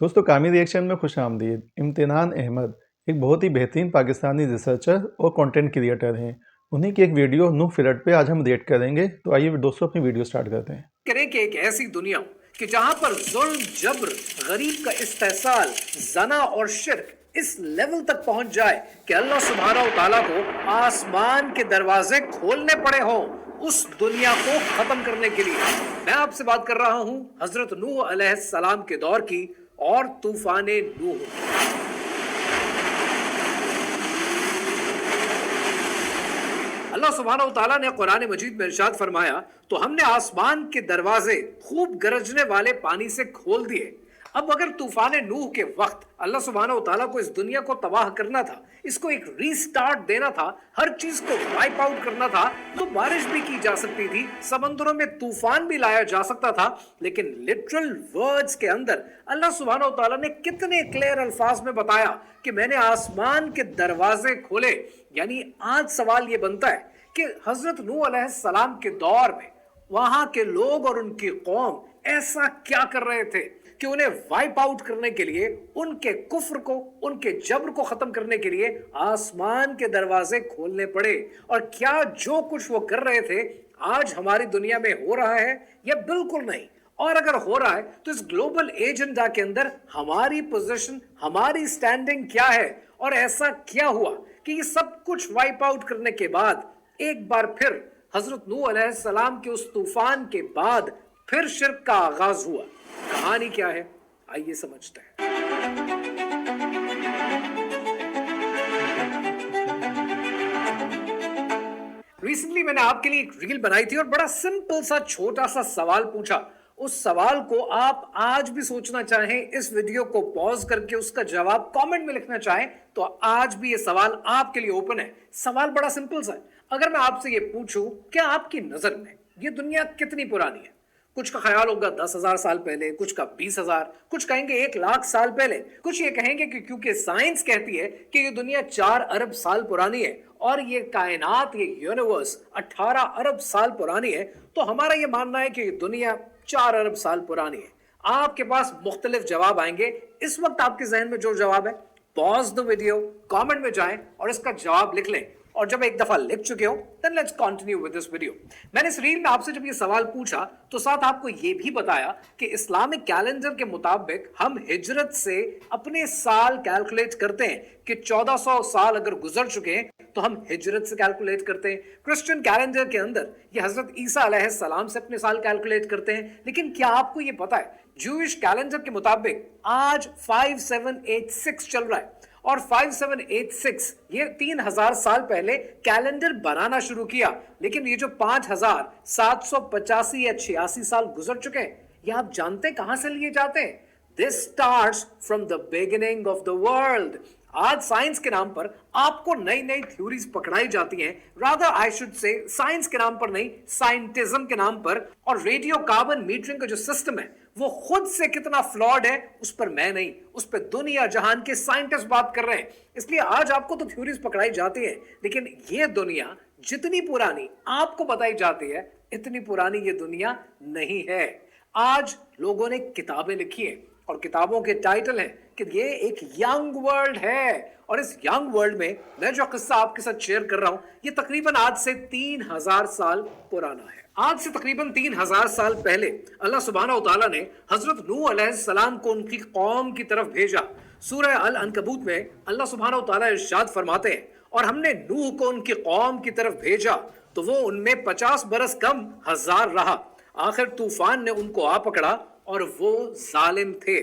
दोस्तों कामी रिएक्शन में खुश आमदीद। इम्तिनान अहमद एक बहुत ही बेहतरीन पाकिस्तानी रिसर्चर और कंटेंट क्रिएटर हैं। उन्हीं की एक वीडियो नूह फ्लड पे आज हम रिएक्ट करेंगे। तो आइए दोस्तों अपनी वीडियो स्टार्ट करते हैं। करें कि एक ऐसी दुनिया हो कि जहां पर जुल्म, जबर, गरीब का इस्तेहसाल, जना और शिर्क इस लेवल तक पहुंच जाए कि अल्लाह सुब्हानहू व तआला को आसमान के दरवाजे खोलने पड़े हों उस दुनिया को खत्म करने के लिए। मैं आपसे बात कर रहा हूं हजरत नूह अलैहिस्सलाम के दौर की और तूफाने नूह की। अल्लाह सुब्हानहू व तआला ने कुरान मजीद में इरशाद फरमाया, तो हमने आसमान के दरवाजे खूब गरजने वाले पानी से खोल दिए। अब अगर तूफान नूह के वक्त अल्लाह सुब्हानहू व तआला को इस दुनिया को तबाह करना था, इसको एक रीस्टार्ट देना था, हर चीज को वाइप आउट करना था, तो बारिश भी की जा सकती थी, समंदरों में तूफान भी लाया जा सकता था। लेकिन लिटरल वर्ड्स के अंदर अल्लाह सुब्हानहू व तआला ने कितने क्लियर अल्फाज में बताया कि मैंने आसमान के दरवाजे खोले। यानी आज सवाल ये बनता है कि हजरत नूह अलैहिस्सलाम के दौर में वहां के लोग और उनकी कौम ऐसा क्या कर रहे थे कि उन्हें वाइप आउट करने के लिए, उनके कुफ्र को, उनके जबर को खत्म करने के लिए आसमान के दरवाजे खोलने पड़े। और क्या जो कुछ वो कर रहे थे आज हमारी दुनिया में हो रहा है? या बिल्कुल नहीं। और अगर हो रहा है तो इस ग्लोबल एजेंडा के अंदर हमारी पोजीशन, हमारी स्टैंडिंग क्या है? और ऐसा क्या हुआ कि ये सब कुछ वाइप आउट करने के बाद एक बार फिर हजरत नूह अलैहिस्सलाम के उस तूफान के बाद फिर शिर्क का आगाज हुआ? कहानी क्या है, आइए समझते हैं। रिसेंटली मैंने आपके लिए एक रील बनाई थी और बड़ा सिंपल सा छोटा सा सवाल पूछा। उस सवाल को आप आज भी सोचना चाहें, इस वीडियो को पॉज करके उसका जवाब कमेंट में लिखना चाहें, तो आज भी ये सवाल आपके लिए ओपन है। सवाल बड़ा सिंपल सा है। अगर मैं आपसे ये पूछूं, क्या आपकी नजर में ये दुनिया कितनी पुरानी है? कुछ का ख्याल होगा 10,000 साल पहले, कुछ का 20,000, कुछ कहेंगे 1,00,000 साल पहले, कुछ ये कहेंगे कि क्योंकि साइंस कहती है कि ये दुनिया 4 अरब साल पुरानी है और ये कायनात, ये यूनिवर्स 18 अरब साल पुरानी है, तो हमारा ये मानना है कि ये दुनिया 4 अरब साल पुरानी है। आपके पास मुख्तलिफ जवाब आएंगे। इस वक्त आपके जहन में जो जवाब है, पॉज द वीडियो, कमेंट में जाएं और इसका जवाब लिख लें। और जब एक दफा लिख चुके हो, then let's continue with this video. मैंने इस रील में आपसे जब ये सवाल पूछा तो साथ आपको ये भी बताया कि इस्लामिक कैलेंडर के मुताबिक हम हिजरत से अपने साल कैलकुलेट करते हैं कि 1400 साल अगर गुजर चुके हैं तो हम हिजरत से कैलकुलेट करते हैं। क्रिश्चियन कैलेंडर के अंदर ये हजरत ईसा अलैहिस्सलाम से अपने साल कैलकुलेट करते हैं। लेकिन क्या आपको ये पता है, जूइश कैलेंडर के मुताबिक आज 5786 चल रहा है और 5786 ये 3000 साल पहले कैलेंडर बनाना शुरू किया। लेकिन ये जो 5785 या 86 साल गुजर चुके हैं, ये आप जानते कहां से लिए जाते हैं? This starts from the beginning of the world. आज साइंस के नाम पर आपको नई नई थ्योरीज पकड़ाई जाती हैं, rather I should say science के नाम पर नहीं, साइंटिज्म के नाम पर। और रेडियो कार्बन मीटरिंग का जो सिस्टम है वो खुद से कितना फ्लॉड है उस पर मैं नहीं, उस पर दुनिया जहान के साइंटिस्ट बात कर रहे हैं। इसलिए आज आपको तो थ्योरीज पकड़ाई जाती हैं, लेकिन ये दुनिया जितनी पुरानी आपको बताई जाती है, इतनी पुरानी ये दुनिया नहीं है। आज लोगों ने किताबें लिखी हैं और किताबों के टाइटल हैं कि ये एक यंग वर्ल्ड है। और इस यंग वर्ल्ड में मैं जो किस्सा आपके साथ शेयर कर रहा हूं, ये तकरीबन आज से 3000 साल पुराना है। आज से तकरीबन 3000 साल पहले अल्लाह सुब्हानहू व तआला ने हजरत नूह अलैहिस्सलाम को उनकी कौम की तरफ भेजा। सूरह अल अनकबूत में अल्लाह सुब्हानहू व तआला इरशाद फरमाते हैं, और हमने नूह को उनकी कौम की तरफ भेजा तो वो उनमें 50 बरस कम 1000 रहा। आखिर तूफान ने उनको आ पकड़ा और वो जालिम थे।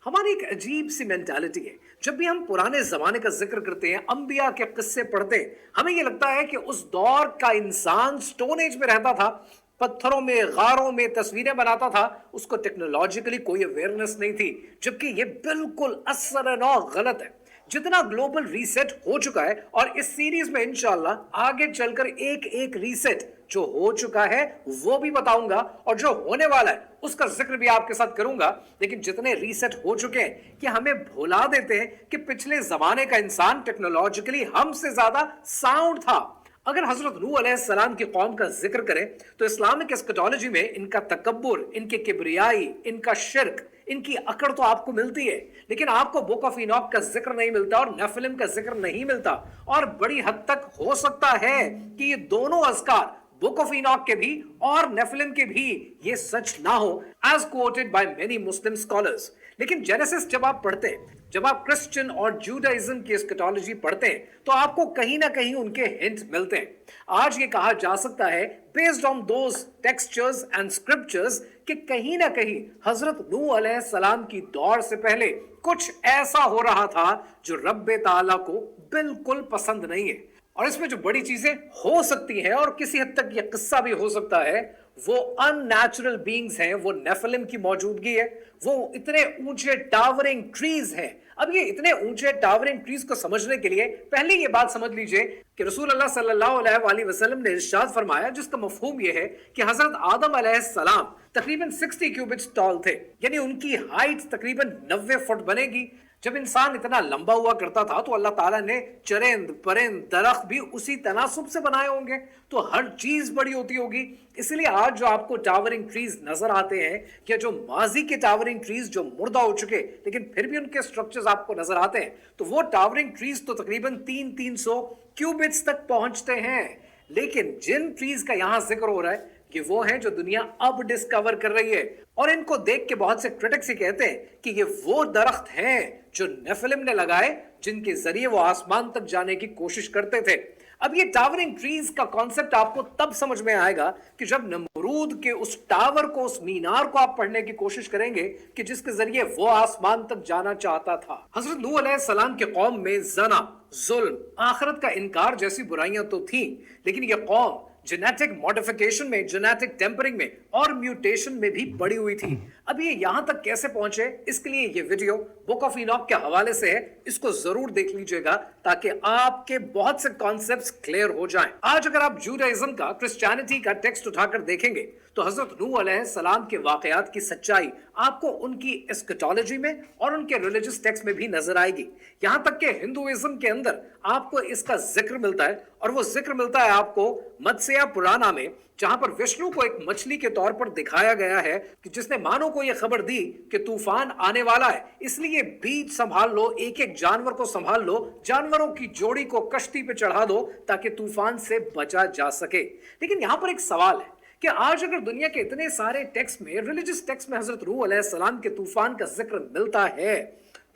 हमारी एक अजीब सी मेंटालिटी है, जब भी हम पुराने जमाने का जिक्र करते हैं, अंबिया के किस्से पढ़ते हैं, हमें ये लगता है कि उस दौर का इंसान स्टोन एज में रहता था, पत्थरों में, गारों में तस्वीरें बनाता था, उसको टेक्नोलॉजिकली कोई अवेयरनेस नहीं थी। जबकि ये बिल्कुल असर नौ गलत है। जितना ग्लोबल रीसेट हो चुका है, और इस सीरीज में इंशाल्लाह आगे चलकर एक एक रीसेट जो हो चुका है वो भी बताऊंगा और जो होने वाला है उसका जिक्र भी आपके साथ करूंगा। लेकिन जितने रीसेट हो चुके हैं कि हमें भुला देते हैं कि पिछले जमाने का इंसान टेक्नोलॉजिकली हमसे ज्यादा साउंड था। अगर हजरत नूह अलैहिस्सलाम की कौम का जिक्र करें तो इस्लामिक एस्कटोलॉजी में इनका तकब्बुर, इनके किब्रियाई, इनका शिर्क, इनकी अकड़ तो आपको मिलती है, लेकिन आपको बुक ऑफ इनॉक का जिक्र नहीं मिलता और नेफिलिम का जिक्र नहीं मिलता। और बड़ी हद तक हो सकता है कि ये दोनों अज़कार, बुक ऑफ इनॉक के भी और नेफिलिम के भी, ये सच ना हो, as quoted by many Muslim scholars. लेकिन जेनेसिस जब आप पढ़ते हैं, जब आप क्रिश्चियन और जूडाइज्म की एस्केटोलॉजी पढ़ते हैं, तो आपको कहीं ना कहीं उनके हिंट मिलते हैं। आज ये कहा जा सकता है, based on those textures and scriptures, कि कहीं ना कहीं हजरत नूह अलैहिस्सलाम की दौर से पहले कुछ ऐसा हो रहा था जो रब्बे ताला को बिल्कुल पसंद नहीं है। और इसमें जो बड़ी चीजें हो सकती हैं, और किसी हद तक यह किस्सा भी हो सकता है, वो अननेचुरल बीइंग्स हैं, वो नेफिलिम की मौजूदगी है, वो इतने ऊंचे टावरिंग ट्रीज हैं। अब ये इतने ऊंचे टावरिंग ट्रीज को समझने के लिए पहले ये बात समझ लीजिए कि रसूल अल्लाह सल्लल्लाहु अलैहि वसल्लम ने इरशाद फरमाया, जिसका मफहूम ये है कि हजरत आदम अलैहिस्सलाम तकरीबन 60 क्यूबिट्स टॉल थे, यानी उनकी हाइट तकरीबन 90 फुट बनेगी। जब इंसान इतना लंबा हुआ करता था तो अल्लाह ताला ने चरिंद परिंद दरख्त भी उसी तनासुब से बनाए होंगे, तो हर चीज बड़ी होती होगी। इसलिए आज जो आपको टावरिंग ट्रीज नजर आते हैं, या जो माजी के टावरिंग ट्रीज जो मुर्दा हो चुके लेकिन फिर भी उनके स्ट्रक्चर्स आपको नजर आते हैं, तो वो टावरिंग ट्रीज तो तकरीबन 300 क्यूबिट्स तक पहुंचते हैं। लेकिन जिन ट्रीज का यहां जिक्र हो रहा है, कि वो हैं जो दुनिया अब डिस्कवर कर रही है, और इनको देख के बहुत से क्रिटिक्स ही कहते हैं कि ये वो दरख्त हैं जो नेफिलिम ने लगाए, जिनके जरिए वो आसमान तक जाने की कोशिश करते थे। अब ये टावरिंग ट्रीज का कॉन्सेप्ट आपको तब समझ में आएगा कि जब नमरूद के उस टावर को, उस मीनार को आप पढ़ने की कोशिश करेंगे कि जिसके जरिए वो आसमान तक जाना चाहता था। हजरत नूह अलैहिस्सलाम के कौम में जना, जुल्म, आखिरत का इनकार जैसी बुराइयां तो थी, लेकिन ये कौम जेनेटिक मॉडिफिकेशन में, जेनेटिक टेम्परिंग में और म्यूटेशन में भी पड़ी हुई थी। अब ये यहां तक कैसे पहुंचे, इसके लिए ये वीडियो बुक ऑफ इनॉक के हवाले से है, इसको जरूर देख लीजिएगा ताकि आपके बहुत से कॉन्सेप्ट्स क्लियर हो जाएं। आज अगर आप जूडाइज्म का, क्रिश्चियनिटी का टेक्स्ट उठाकर देखेंगे तो हजरत नूह अलैहिस्सलाम के वाकयात की सच्चाई आपको उनकी एस्केटोलॉजी में और उनके रिलीजियस टेक्स्ट में भी नजर आएगी। यहां तक कि हिंदुइज्म के अंदर आपको इसका जिक्र मिलता है, और वो जिक्र मिलता है आपको मत्स्य पुराना में, जहां पर विष्णु को एक मछली के तौर पर दिखाया गया है कि जिसने मानव को यह खबर दी कि तूफान आने वाला है, इसलिए बीज संभाल लो, एक एक जानवर को संभाल लो, जानवरों की जोड़ी को कश्ती पे चढ़ा दो ताकि तूफान से बचा जा सके। लेकिन यहां पर एक सवाल है कि आज अगर दुनिया के इतने सारे टेक्स्ट में, रिलीजियस टेक्स्ट में हजरत नूह अलैहिस्सलाम के तूफान का जिक्र मिलता है,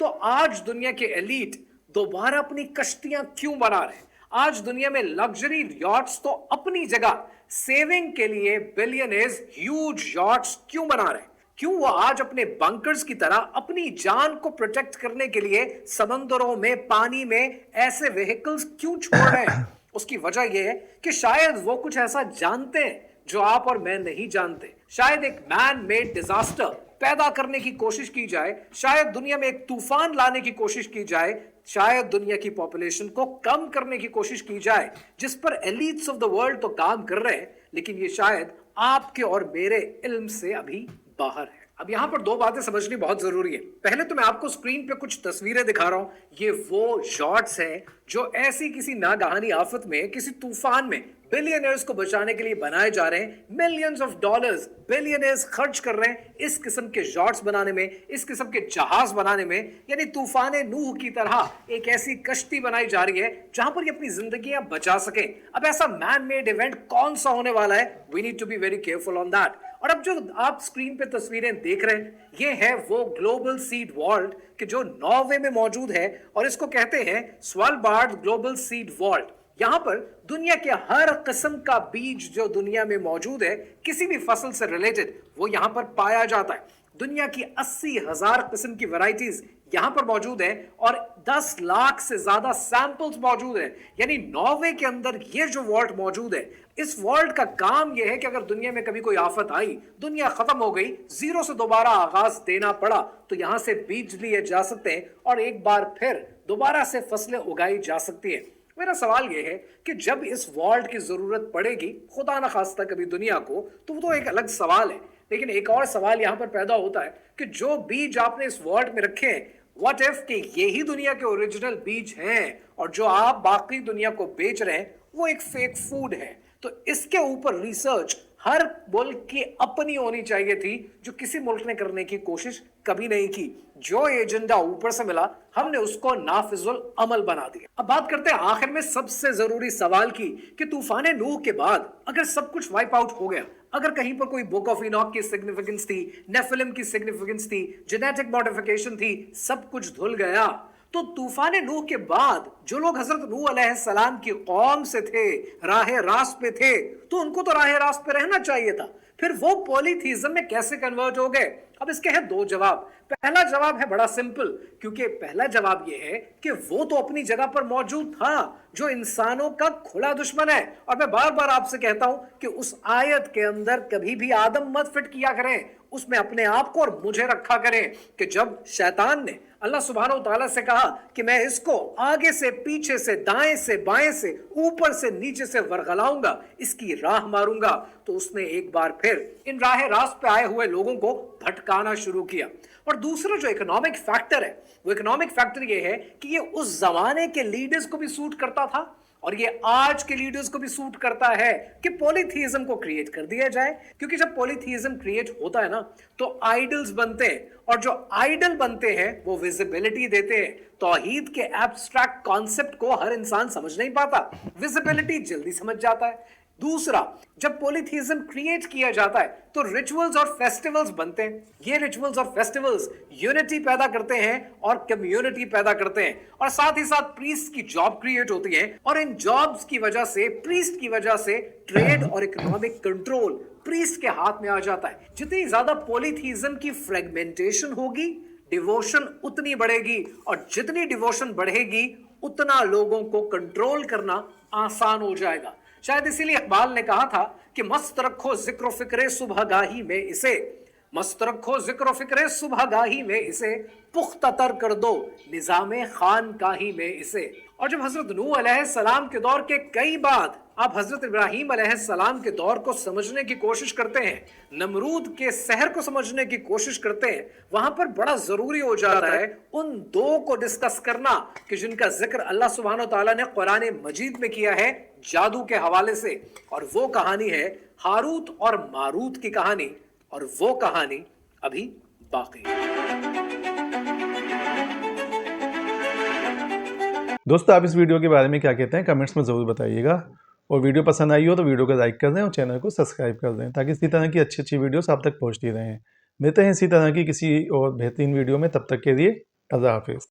तो आज दुनिया के एलीट दोबारा अपनी कश्तियां क्यों बना रहे हैं? आज दुनिया में लग्जरी यॉट्स तो अपनी जगह, सेविंग के लिए बिलियनर्स ह्यूज यॉट्स क्यों बना रहे हैं? क्यों वो आज अपने बंकर्स की तरह अपनी जान को प्रोटेक्ट करने के लिए समंदरों में, पानी में ऐसे व्हीकल्स क्यों छोड़ रहे हैं? उसकी वजह यह है कि शायद वो कुछ ऐसा जानते हैं जो आप और मैं नहीं जानते। शायद एक मैन मेड डिजास्टर पैदा करने की कोशिश की जाए, शायद दुनिया में एक तूफान लाने की कोशिश की जाए, शायद दुनिया की पॉपुलेशन को कम करने की कोशिश की जाए, जिस पर एलीट्स ऑफ द वर्ल्ड तो काम कर रहे हैं, लेकिन ये शायद आपके और मेरे इल्म से अभी बाहर है। अब यहां पर दो बातें समझनी बहुत जरूरी है। पहले तो मैं आपको स्क्रीन पे कुछ तस्वीरें दिखा रहा हूं, ये वो शॉट्स हैं जो ऐसी किसी नागहानी आफत में, किसी तूफान में बिलियनर्स को बचाने के लिए बनाए जा रहे हैं। मिलियंस ऑफ डॉलर्स बिलियनर्स खर्च कर रहे हैं इस किस्म के शॉट्स बनाने में, इस किस्म के जहाज बनाने में, यानी तूफान नूह की तरह एक ऐसी कश्ती बनाई जा रही है जहां पर ये अपनी जिंदगियां बचा सके। अब ऐसा मैन मेड इवेंट कौन सा होने वाला है? We need to be very careful on that. और अब जो आप स्क्रीन पे तस्वीरें देख रहे हैं, ये है वो ग्लोबल सीड वॉल्ट कि जो नॉर्वे में मौजूद है, और इसको कहते हैं स्वालबार्ड ग्लोबल सीड वॉल्ट। यहां पर दुनिया के हर किस्म का बीज जो दुनिया में मौजूद है, किसी भी फसल से रिलेटेड, वो यहां पर पाया जाता है। दुनिया की 80,000 किस्म की वैरायटीज यहां पर मौजूद है और 10 लाख से ज्यादा सैंपल्स मौजूद है। यानी नॉर्वे के अंदर ये जो वॉल्ट मौजूद है, इस वॉल्ट का काम यह है कि अगर दुनिया में कभी कोई आफत आई, दुनिया खत्म हो गई, जीरो से दोबारा आगाज देना पड़ा, तो यहां से बीज लिए जा सकते हैं और एक बार फिर दोबारा से फसलें उगाई जा सकती है। मेरा सवाल यह है कि जब इस वॉल्ट की जरूरत पड़ेगी, खुदा न खास्ता कभी दुनिया को, तो वो तो एक अलग सवाल है। लेकिन एक और सवाल यहां पर पैदा होता है कि जो बीज आपने इस वॉल्ट में रखे हैं, व्हाट इफ कि यही दुनिया के ओरिजिनल बीज हैं और जो आप बाकी दुनिया को बेच रहे हैं वो एक फेक फूड है? तो इसके ऊपर रिसर्च हर मुल्क की अपनी होनी चाहिए थी, जो किसी मुल्क ने करने की कोशिश कभी नहीं की। जो एजेंडा ऊपर से मिला हमने उसको नाफिजुल अमल बना दिया। अब बात करते हैं आखिर में सबसे जरूरी सवाल की कि तूफान नूह के बाद अगर सब कुछ वाइप आउट हो गया, अगर कहीं पर कोई बुक ऑफ इनॉक की सिग्निफिकेंस थी, नेफिलिम की सिग्निफिकेंस थी, जेनेटिक मॉडिफिकेशन थी, सब कुछ धुल गया, तो तूफान नूह के बाद जो लोग हजरत नूह अलैहिस्सलाम की कौम से थे, राह रास्त पे थे, तो उनको तो राह रास्त पे रहना चाहिए था, फिर वो पॉलीथीज्म में कैसे कन्वर्ट हो गए? अब इसके हैं दो जवाब। पहला जवाब है बड़ा सिंपल, क्योंकि पहला जवाब ये है कि वो तो अपनी जगह पर मौजूद था जो इंसानों का खुला दुश्मन है। और मैं बार बार आपसे कहता हूं कि उस आयत के अंदर कभी भी आदम मत फिट किया करें, उसमें अपने आप को और मुझे रखा करें कि जब शैतान ने अल्लाह सुब्हानहू तआला से कहा कि मैं इसको आगे से, पीछे से, दाएं से, बाएं से, ऊपर से, नीचे से वरगलाऊंगा, इसकी राह मारूंगा, तो उसने एक बार फिर इन राह रास्त पे आए हुए लोगों को भटकाना शुरू किया। और दूसरा जो इकोनॉमिक फैक्टर है, वो इकोनॉमिक फैक्टर ये है कि ये उस जमाने के लीडर्स को भी सूट करता था और ये आज के लीडर्स को भी सूट करता है कि पॉलीथीज्म को क्रिएट कर दिया जाए। क्योंकि जब पॉलीथीज्म क्रिएट होता है ना, तो आइडल्स बनते हैं, और जो आइडल बनते हैं वो विजिबिलिटी देते हैं। तौहीद के एब्स्ट्रैक्ट कॉन्सेप्ट को हर इंसान समझ नहीं पाता, विजिबिलिटी जल्दी समझ जाता है। दूसरा, जब पॉलीथीज्म क्रिएट किया जाता है तो रिचुअल्स और फेस्टिवल्स बनते हैं। ये रिचुअल्स और फेस्टिवल्स यूनिटी पैदा करते हैं और कम्युनिटी पैदा करते हैं, और साथ ही साथ प्रीस्ट की जॉब क्रिएट होती है, और इन जॉब्स की वजह से, प्रीस्ट की वजह से ट्रेड और इकोनॉमिक कंट्रोल प्रीस्ट के हाथ में आ जाता है। जितनी ज्यादा पॉलीथीज्म की फ्रेगमेंटेशन होगी, डिवोशन उतनी बढ़ेगी, और जितनी डिवोशन बढ़ेगी उतना लोगों को कंट्रोल करना आसान हो जाएगा। शायद इसीलिए इकबाल ने कहा था कि मस्त रखो जिक्र फिक्रे सुबहगाही में इसे, मस्त रखो जिक्र फिक्रे सुबहगाही में इसे, पुख्ता तर कर दो निजामे खानकाही में इसे। और जब हजरत नूह अलैहिस्सलाम के दौर के कई बाद आप हजरत इब्राहीम अलैहिस्सलाम के दौर को समझने की कोशिश करते हैं, नमरूद के सहर को समझने की कोशिश करते हैं, वहां पर बड़ा जरूरी हो जाता है उन दो को डिस्कस करना कि जिनका जिक्र अल्लाह सुब्हानहू तआला ने कुरान मजीद में किया है जादू के हवाले से। और वो कहानी है हारूत और मारूत की कहानी, और वो कहानी अभी बाकी है। दोस्तों, आप इस वीडियो के बारे में क्या कहते हैं कमेंट्स में ज़रूर बताइएगा, और वीडियो पसंद आई हो तो वीडियो को लाइक कर दें और चैनल को सब्सक्राइब कर दें, ताकि इसी तरह की अच्छी अच्छी वीडियोस आप तक पहुंचती रहें। मिलते हैं इसी तरह की किसी और बेहतरीन वीडियो में, तब तक के लिए अल्लाह हाफिज़।